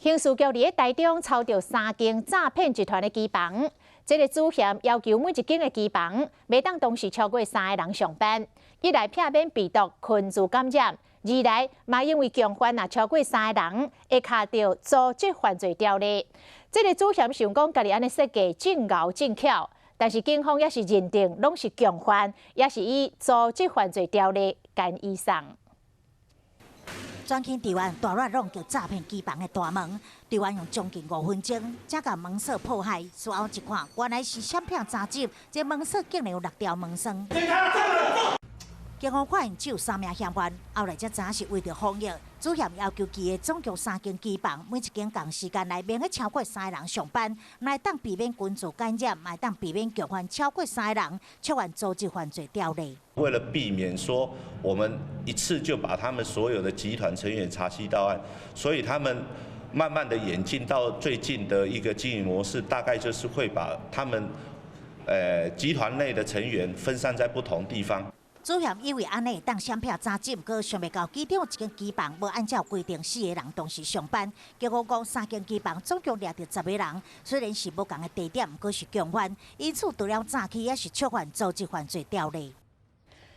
刑事局伫台中抄到3间诈骗集团的机房，这个主嫌要求每一间的机房袂当同时超过3个人上班，一来避免病毒群聚感染，二来嘛因为共犯超过3个人，会卡到组织犯罪条例。这个主嫌想讲家己安尼设计真牛真巧，但是警方也是认定拢是共犯，也是以组织犯罪条例干以上。 全轻治安大乱弄叫诈骗机房的大门，治安用将近5分钟，才将门锁破坏。事后一看，原来是闪片杂志，这门锁竟然有6条门栓。警方发现只有3名嫌犯，后来才知影是为着防疫，主嫌要求其的总共3间机房，每一间同时间内免去超过3个人上班，来当避免群组感染，来当避免共犯超过3个人，触犯组织犯罪条例。 为了避免说我们一次就把他们所有的集团成员查悉到案，所以他们慢慢的演进到最近的一个经营模式，大概就是会把他们集团内的成员分散在不同地方。 主嫌以为安尼会当闪骗查证，可想袂到机场一间机房无按照规定4个人同时上班，结果讲3间机房总共掠着10个人，虽然是无同的地点，不过是共犯，因此除了诈欺，也是触犯组织犯罪条例。